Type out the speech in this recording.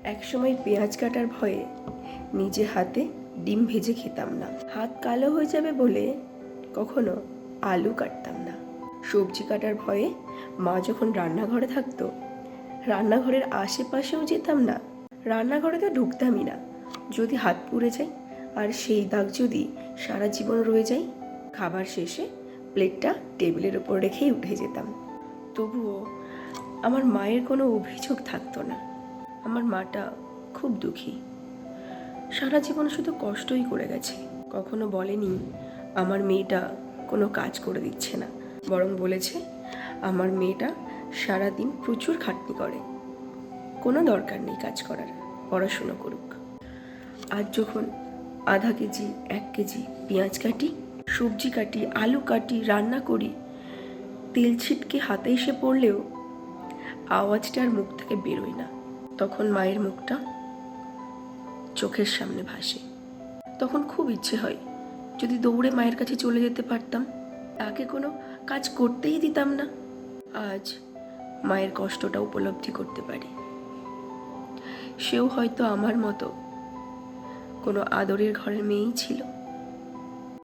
একসময় পেঁয়াজ কাটার ভয়ে নিজে হাতে ডিম ভেজে খেতাম না। হাত কালো হয়ে যাবে বলে কখনো আলু কাটতাম না। সবজি কাটার ভয়ে মা যখন রান্নাঘরে থাকতো, রান্নাঘরের আশেপাশেও যেতাম না। রান্নাঘরে তো ঢুকতামই না। যদি হাত পুড়ে যায় আর সেই দাগ যদি সারা জীবন রয়ে যায়। খাবার শেষে প্লেটটা টেবিলের ওপর রেখেই উঠে যেতাম। তবুও আমার মায়ের কোনো অভিযোগ থাকতো না। আমার মাটা খুব দুঃখী। সারা জীবন শুধু কষ্টই করে গেছে। কখনো বলেনি আমার মেয়েটা কোনো কাজ করে দিচ্ছে না, বরং বলেছে আমার মেয়েটা সারাদিন প্রচুর খাটনি করে, কোনো দরকার নেই কাজ করার, পড়াশুনো করুক। আজ যখন আধা কেজি 1 কেজি পেঁয়াজ কাটি, সবজি কাটি, আলু কাটি, রান্না করি, তেল ছিটকে হাতে এসে পড়লেও আওয়াজটার মুখ থেকে বেরোয় না। তখন মায়ের মুখটা চোখের সামনে ভাসে। তখন খুব ইচ্ছে হয় যদি দৌড়ে মায়ের কাছে চলে যেতে পারতাম, তাকে কোনো কাজ করতেই দিতাম না। আজ মায়ের কষ্টটা উপলব্ধি করতে পারি। সেও হয়তো আমার মতো কোনো আদরের ঘরের মেয়েই ছিল।